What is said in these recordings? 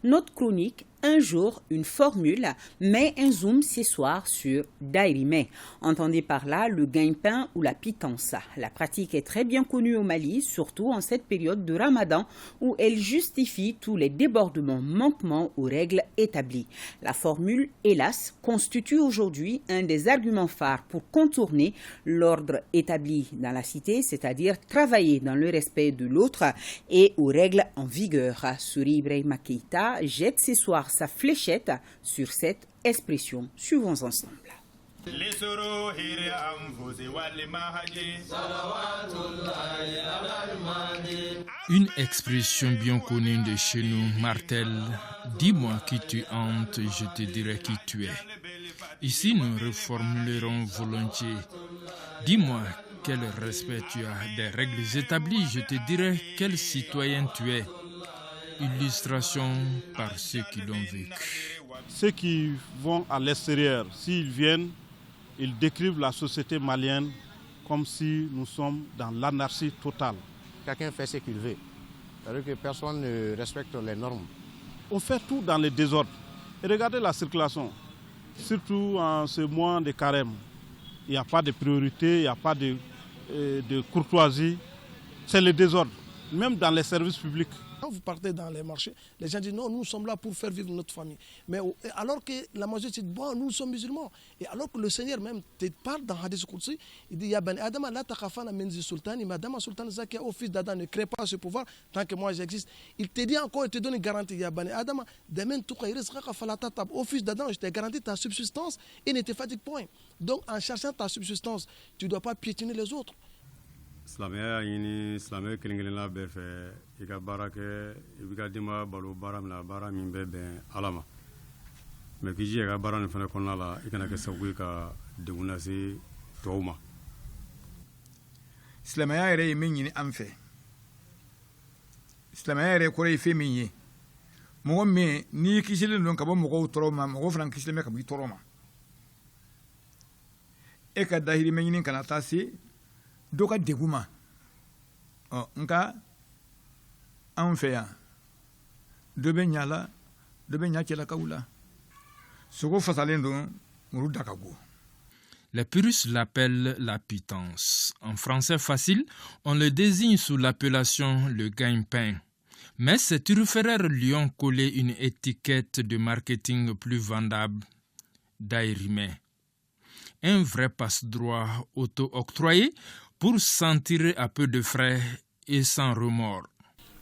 Notre chronique, un jour, une formule, met un zoom ce soir sur Dairime. Entendez par là le gagne-pain ou la pitance. La pratique est très bien connue au Mali, surtout en cette période de Ramadan où elle justifie tous les débordements, manquements aux règles établies. La formule, hélas, constitue aujourd'hui un des arguments phares pour contourner l'ordre établi dans la cité, c'est-à-dire travailler dans le respect de l'autre et aux règles en vigueur. Souri Ibrahima Keïta jette ce soir sa fléchette sur cette expression. Suivons ensemble. Une expression bien connue de chez nous martèle « Dis-moi qui tu hantes, je te dirai qui tu es ». Ici, nous reformulerons volontiers « Dis-moi quel respect tu as des règles établies, je te dirai quel citoyen tu es ». Illustration par ceux qui l'ont vécu. Ceux qui vont à l'extérieur, s'ils viennent, ils décrivent la société malienne comme si nous sommes dans l'anarchie totale. Chacun fait ce qu'il veut, c'est-à-dire que personne ne respecte les normes. On fait tout dans le désordre. Et regardez la circulation, surtout en ce mois de carême. Il n'y a pas de priorité, il n'y a pas de courtoisie. C'est le désordre, même dans les services publics. Quand vous partez dans les marchés, les gens disent non, nous sommes là pour faire vivre notre famille. Mais alors que la majorité dit bon, nous sommes musulmans. Et alors que le Seigneur même te parle dans Hadith Qudsi, il dit ya bani Adam la takhafana min sultani, madame sultan zaki au fils d'Adam ne crée pas ce pouvoir tant que moi j'existe. Il te dit encore, il te donne une garantie ya bani Adam demain tu rizqaka fala tatab au fils d'Adam, je te garantis ta subsistance et ne te fatigue point. Donc en cherchant ta subsistance, tu ne dois pas piétiner les autres. Silamɛya ɲini silamɛ kelen-kelenna bɛɛ fɛ I ka baara kɛ I b'i ka denbaya balo baara min na baara min bɛ bɛn Ala ma mais k'i jija I ka baara nin fana kɔnɔna la I kana kɛ sababu ye ka degun lase tɔw ma. Silamɛya yɛrɛ ye min ɲini an fɛ silamɛya yɛrɛ kɔrɔ ye fɛn min ye mɔgɔ min n'i kisilen don ka bɔ mɔgɔw tɔɔrɔ ma mɔgɔ fana kisilen bɛ ka bɔ I tɔɔrɔ ma e ka dahirimɛ ɲini kana taa se dɔ ka degun ma nka anw fɛ yan dɔ bɛ ɲa la dɔ bɛ ɲa cɛlakaw la sogo fasalen don muru da ka go. Les puristes l'appellent la pitance. En français facile, on le désigne sous l'appellation le gagne-pain. Mais ces turferaires lui ont collé une étiquette de marketing plus vendable, Dairime. Un vrai passe-droit auto-octroyé pour s'en tirer à peu de frais et sans remords.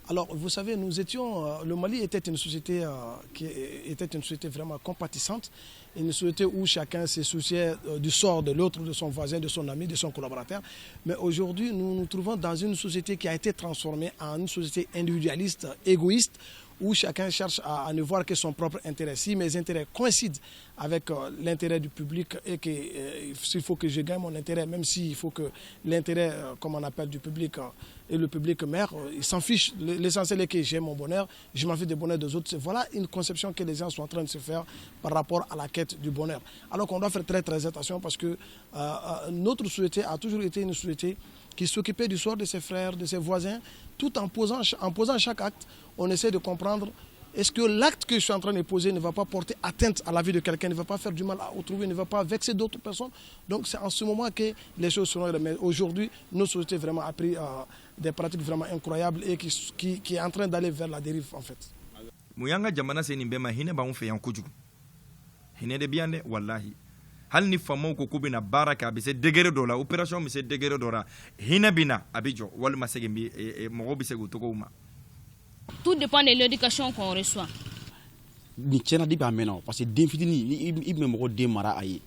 Alors, vous savez, le Mali était une société qui était une société vraiment compatissante, une société où chacun se souciait du sort de l'autre, de son voisin, de son ami, de son collaborateur. Mais aujourd'hui, nous nous trouvons dans une société qui a été transformée en une société individualiste, égoïste, où chacun cherche à ne voir que son propre intérêt. Si mes intérêts coïncident avec l'intérêt du public et s'il faut que je gagne mon intérêt, même s'il faut que l'intérêt, comme on appelle, du public et le public mère, il s'en fiche. L'essentiel est que j'ai mon bonheur, je m'en fiche du bonheur des autres. Voilà une conception que les gens sont en train de se faire par rapport à la quête du bonheur. Alors qu'on doit faire très très attention parce que notre société a toujours été une société qui s'occupait du sort de ses frères, de ses voisins, tout en posant chaque acte, on essaie de comprendre est-ce que l'acte que je suis en train de poser ne va pas porter atteinte à la vie de quelqu'un, ne va pas faire du mal à autrui, ne va pas vexer d'autres personnes. Donc c'est en ce moment que les choses seront remises. Aujourd'hui, notre société vraiment a pris des pratiques vraiment incroyables et qui est en train d'aller vers la dérive en fait. Muyanga jamana se nimbe ma hine ba on fe yan kojugu. Hine de biande wallahi. Hal ni famo ko kubina baraka bi se degere dola opération mi se degere dora hina bina abijo wal masege mi mo bi se go to ko ma. Tout dépend de l'éducation qu'on reçoit. Ni tiɲɛna di b'a mɛn na parce que den fitinin ni I bɛ mɔgɔ den mara a ye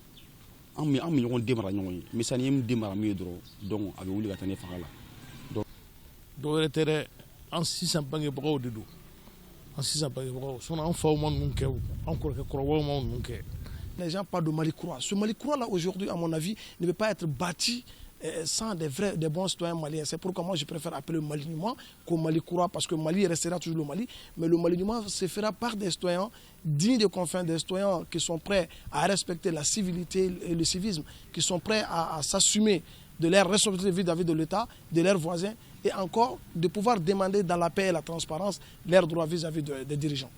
an bɛ ɲɔgɔn den mara ɲɔgɔn ye misali ye min den mara min ye dɔrɔn donc a bɛ wuli ka taa ne fanga la. dɔw wɛrɛ tɛ dɛ an sisan bangebagaw de don an sisan bangebagaw sinon an faw ma ninnu kɛ an kɔrɔkɛ kɔrɔbaw ma ninnu kɛ. Les gens parlent de Mali Croix. Ce Mali Croix là aujourd'hui à mon avis ne peut pas être bâti sans des bons citoyens maliens. C'est pourquoi moi je préfère appeler le Mali-Numa qu'au Mali Croix parce que Mali restera toujours le Mali, mais le Mali-Numa se fera par des citoyens dignes de confiance, des citoyens qui sont prêts à respecter la civilité et le civisme, qui sont prêts à s'assumer de leur responsabilité vis-à-vis de l'État, de leurs voisins et encore de pouvoir demander dans la paix et la transparence leurs droits vis-à-vis des dirigeants.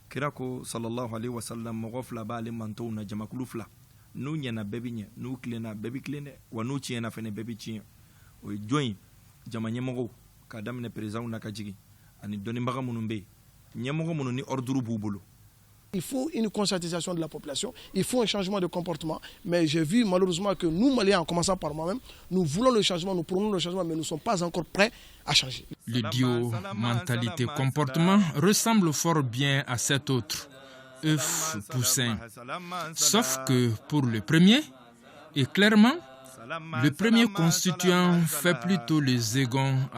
kira ko sallallahu alaihi wasallam mɔgɔ fila b'ale mantow na jamakulu fila n'u ɲɛna bɛɛ bi ɲɛ n'u tilenna bɛɛ bi tilen dɛ wa n'u tiɲɛna fɛnɛ bɛɛ bi tiɲɛ o ye jɔn ye jama ɲɛmɔgɔw k'a daminɛ perezanw na ka jigin ani dɔnnibaga minnu bɛ yen ɲɛmɔgɔ minnu ni ordre b'u bolo. Il faut une conscientisation de la population, il faut un changement de comportement. Mais j'ai vu malheureusement que nous, Maliens, en commençant par moi-même, nous voulons le changement, nous prenons le changement, mais nous ne sommes pas encore prêts à changer. Le duo mentalité-comportement ressemble fort bien à cet autre, œuf poussin. Sauf que pour le premier, et clairement, le premier constituant fait plutôt les égons